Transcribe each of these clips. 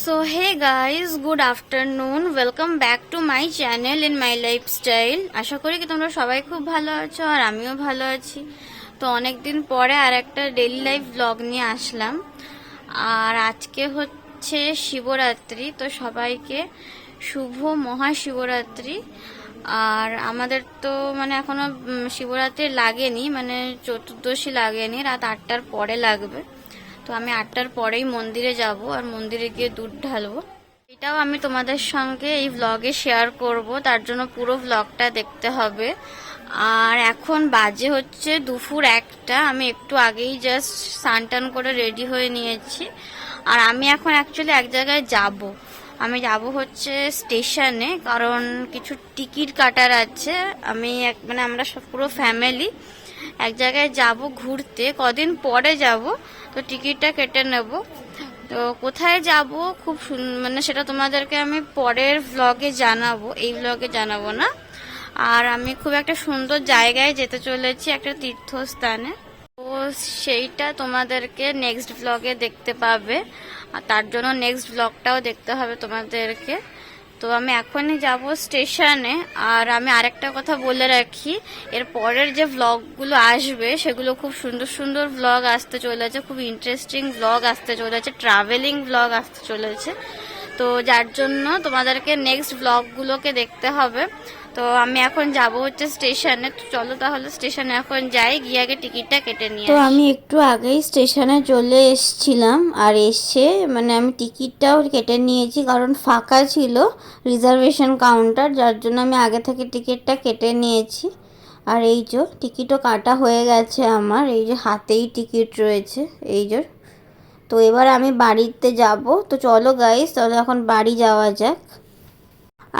So hey guys, good afternoon. Welcome back to my channel in my lifestyle. আশা করি কি তোমরা সবাই খুব ভালো আছো আর আমিও ভালো আছি। তো অনেকদিন পরে আর একটা ডেইলি লাইফ ব্লগ নিয়ে আসলাম। আর আজকে হচ্ছে শিবরাত্রি, তো সবাইকে শুভ মহাশিবরাত্রি। আর আমাদের তো মানে এখনো শিবরাত্রি লাগেনি, মানে চতুর্দশী লাগেনি, রাত 8টার পরে লাগবে। তো আমি 8টার পরেই মন্দিরে যাব আর মন্দিরে গিয়ে দুধ ঢালবো। এটাও আমি তোমাদের সঙ্গে এই ব্লগে শেয়ার করব, তার জন্য পুরো ব্লগটা দেখতে হবে। আর এখন বাজে হচ্ছে দুপুর 1টা। আমি একটু আগেই জাস্ট স্নান করে রেডি হয়ে নিয়েছি। আর আমি এখন অ্যাকচুয়ালি এক জায়গায় যাব। আমি যাব হচ্ছে স্টেশনে, কারণ কিছু টিকিট কাটার আছে। মানে আমরা সব পুরো ফ্যামিলি এক জায়গায় যাব ঘুরতে, কদিন পরে যাব। তো টিকিটটা কেটে নেব। তো কোথায় যাব খুব মানে সেটা তোমাদেরকে আমি পরের ব্লগে জানাবো, এই ব্লগে জানাবো না। আর আমি খুব একটা সুন্দর জায়গায় যেতে চলেছি, একটা তীর্থস্থানে। তো সেইটা তোমাদেরকে নেক্সট ব্লগে দেখতে পাবে, আর তার জন্য নেক্সট ব্লগটাও দেখতে হবে তোমাদেরকে। তো আমি এখনই যাব স্টেশনে। আর আমি আরেকটা কথা বলে রাখি, এর পরের যে ব্লগগুলো আসবে সেগুলো খুব সুন্দর সুন্দর ব্লগ আসতে চলেছে, খুব ইন্টারেস্টিং ব্লগ আসতে চলেছে, ট্রাভেলিং ব্লগ আসতে চলেছে। তো যার জন্য তোমাদেরকে নেক্সট ব্লগগুলোকে দেখতে হবে। তো আমি এখন যাব হচ্ছে স্টেশনে। তো চলো তাহলে স্টেশনে এখন যাই, গিয়ে আগে টিকিটটা কেটে নিয়ে তো আসি। আমি একটু আগেই স্টেশনে চলে এসেছিলাম, আর এসে মানে আমি টিকিটটাও কেটে নিয়েছি, কারণ ফাঁকা ছিল রিজার্ভেশন কাউন্টার, যার জন্য আমি আগে থেকে টিকিটটা কেটে নিয়েছি। আর এই যে টিকিটও কাটা হয়ে গেছে আমার, এই যে হাতেই টিকিট রয়েছে এই যে। তো এবার আমি বাড়িতে যাব। তো চলো গাইস, তাহলে এখন বাড়ি যাওয়া যাক।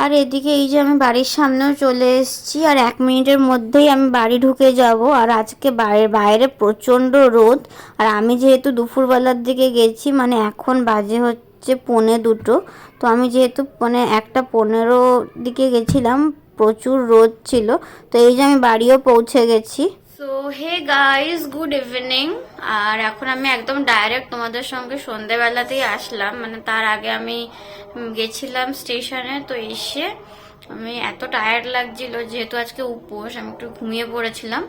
আর এদিকে এই যে আমি বাড়ির সামনেও চলে এসেছি, আর 1 মিনিটের মধ্যেই আমি বাড়ি ঢুকে যাব। আর আজকে বাইরে প্রচণ্ড রোদ। আর আমি যেহেতু দুপুরবেলার দিকে গেছি, মানে এখন বাজে হচ্ছে 1:45। তো আমি যেহেতু মানে 1:15 দিকে গেছিলাম, প্রচুর রোদ ছিল। তো এই যে আমি বাড়িও পৌঁছে গেছি। So hey guys, good evening. আর এখন আমি একদম ডাইরেক্ট তোমাদের সঙ্গে সন্ধেবেলাতেই আসলাম, মানে তার আগে আমি গেছিলাম স্টেশনে। তো এসে আমি এত টায়ার্ড লাগছিল, যেহেতু আজকে উপোস, আমি একটু ঘুমিয়ে পড়েছিলাম।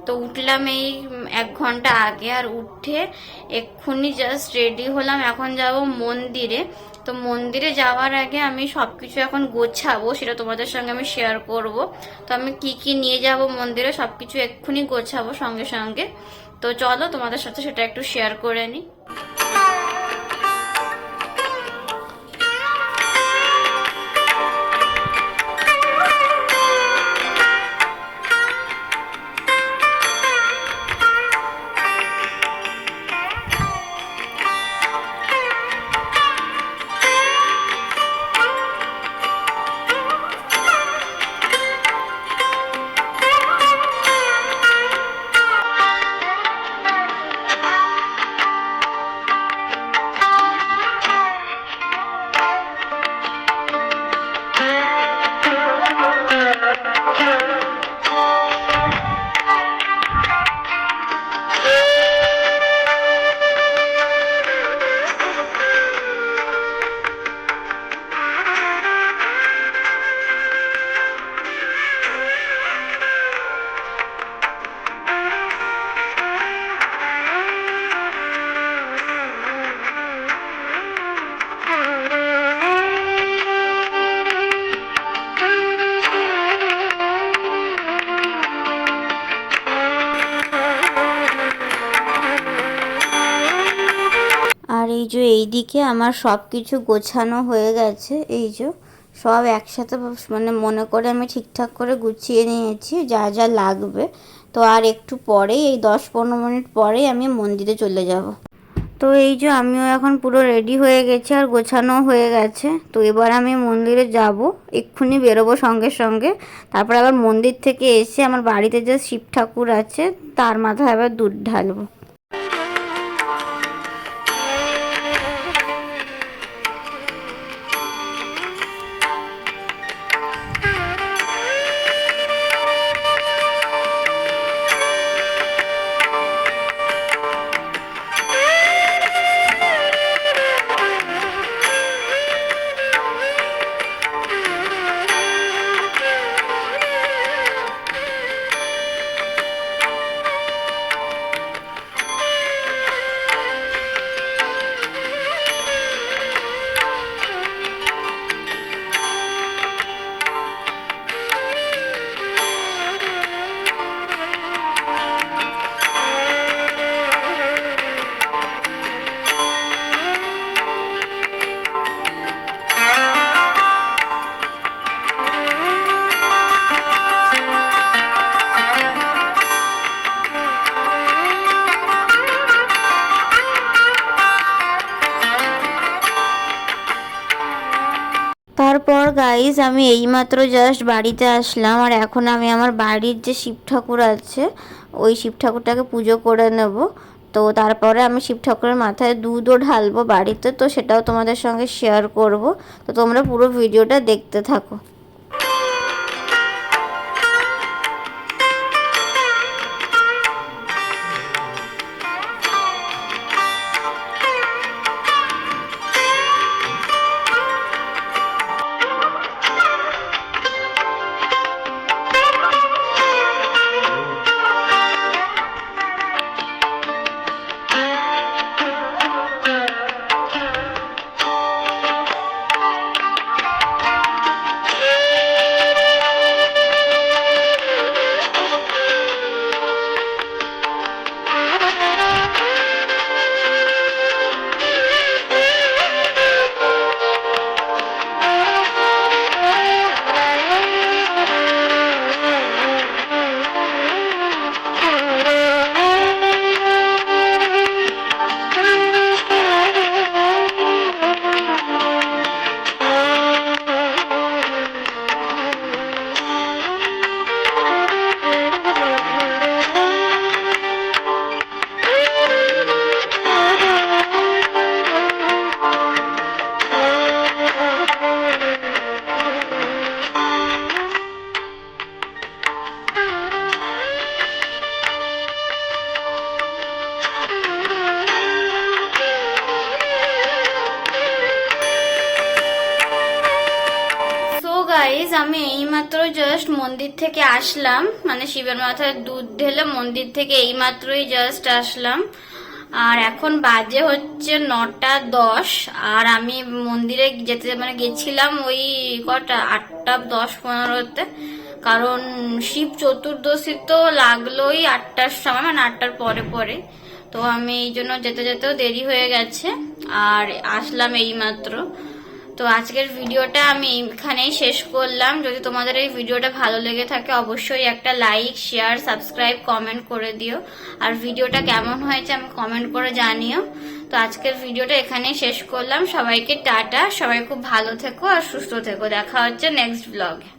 তো উঠলাম এই 1 ঘন্টা আগে। আর উঠে এক্ষুনি জাস্ট রেডি হলাম, এখন যাব মন্দিরে। তো মন্দিরে যাওয়ার আগে আমি সবকিছু এখন গোছাবো, সেটা তোমাদের সঙ্গে আমি শেয়ার করব। তো আমি কি কি নিয়ে যাব মন্দিরে সবকিছু এক্ষুনি গোছাবো সঙ্গে সঙ্গে। তো চলো তোমাদের সাথে সেটা একটু শেয়ার করে নিই। আর এই যে এইদিকে আমার সব কিছু গোছানো হয়ে গেছে, এই যে সব একসাথে মানে মনে করে আমি ঠিকঠাক করে গুছিয়ে নিয়েছি যা যা লাগবে। তো আর একটু পরেই, এই 10-15 মিনিট পরেই আমি মন্দিরে চলে যাব। তো এই যে আমিও এখন পুরো রেডি হয়ে গেছি আর গোছানো হয়ে গেছে। তো এবার আমি মন্দিরে যাব, এক্ষুনি বেরোবো সঙ্গে সঙ্গে। তারপর আবার মন্দির থেকে এসে আমার বাড়িতে যে শিব ঠাকুর আছে তার মাথায় আবার দুধ ঢালবো। খাওয়ার পর গাইজ আমি এইমাত্র জাস্ট বাড়িতে আসলাম, আর এখন আমি আমার বাড়ির যে শিব ঠাকুর আছে ওই শিব ঠাকুরটাকে পুজো করে নেব। তো তারপরে আমি শিব ঠাকুরের মাথায় দুধও ঢালবো বাড়িতে, তো সেটাও তোমাদের সঙ্গে শেয়ার করব। তো তোমরা পুরো ভিডিওটা দেখতে থাকো। গাইস আমি এইমাত্র জাস্ট মন্দির থেকে আসলাম, মানে শিবের মাথায় দুধ ঢেলে মন্দির থেকে এইমাত্রই জাস্ট আসলাম। আর এখন বাজে হচ্ছে 9:10, আর আমি মন্দিরে যেতে মানে গেছিলাম ওই কটা 8:10-15-তে, কারণ শিব চতুর্দশী তো লাগলোই 8টার সময়, মানে 8টার পরে পরে। তো আমি এই জন্য যেতে যেতেও দেরি হয়ে গেছে আর আসলাম এইমাত্র। তো আজকের ভিডিওটা আমি এখানেই শেষ করলাম। যদি তোমাদের এই ভিডিওটা ভালো লেগে থাকে অবশ্যই একটা লাইক, শেয়ার, সাবস্ক্রাইব, কমেন্ট করে দিও। আর ভিডিওটা কেমন হয়েছে আমি কমেন্ট করে জানিও। তো আজকের ভিডিওটা এখানেই শেষ করলাম। সবাইকে টাটা, সবাই খুব ভালো থেকো আর সুস্থ থেকো। দেখা হচ্ছে নেক্সট ব্লগে।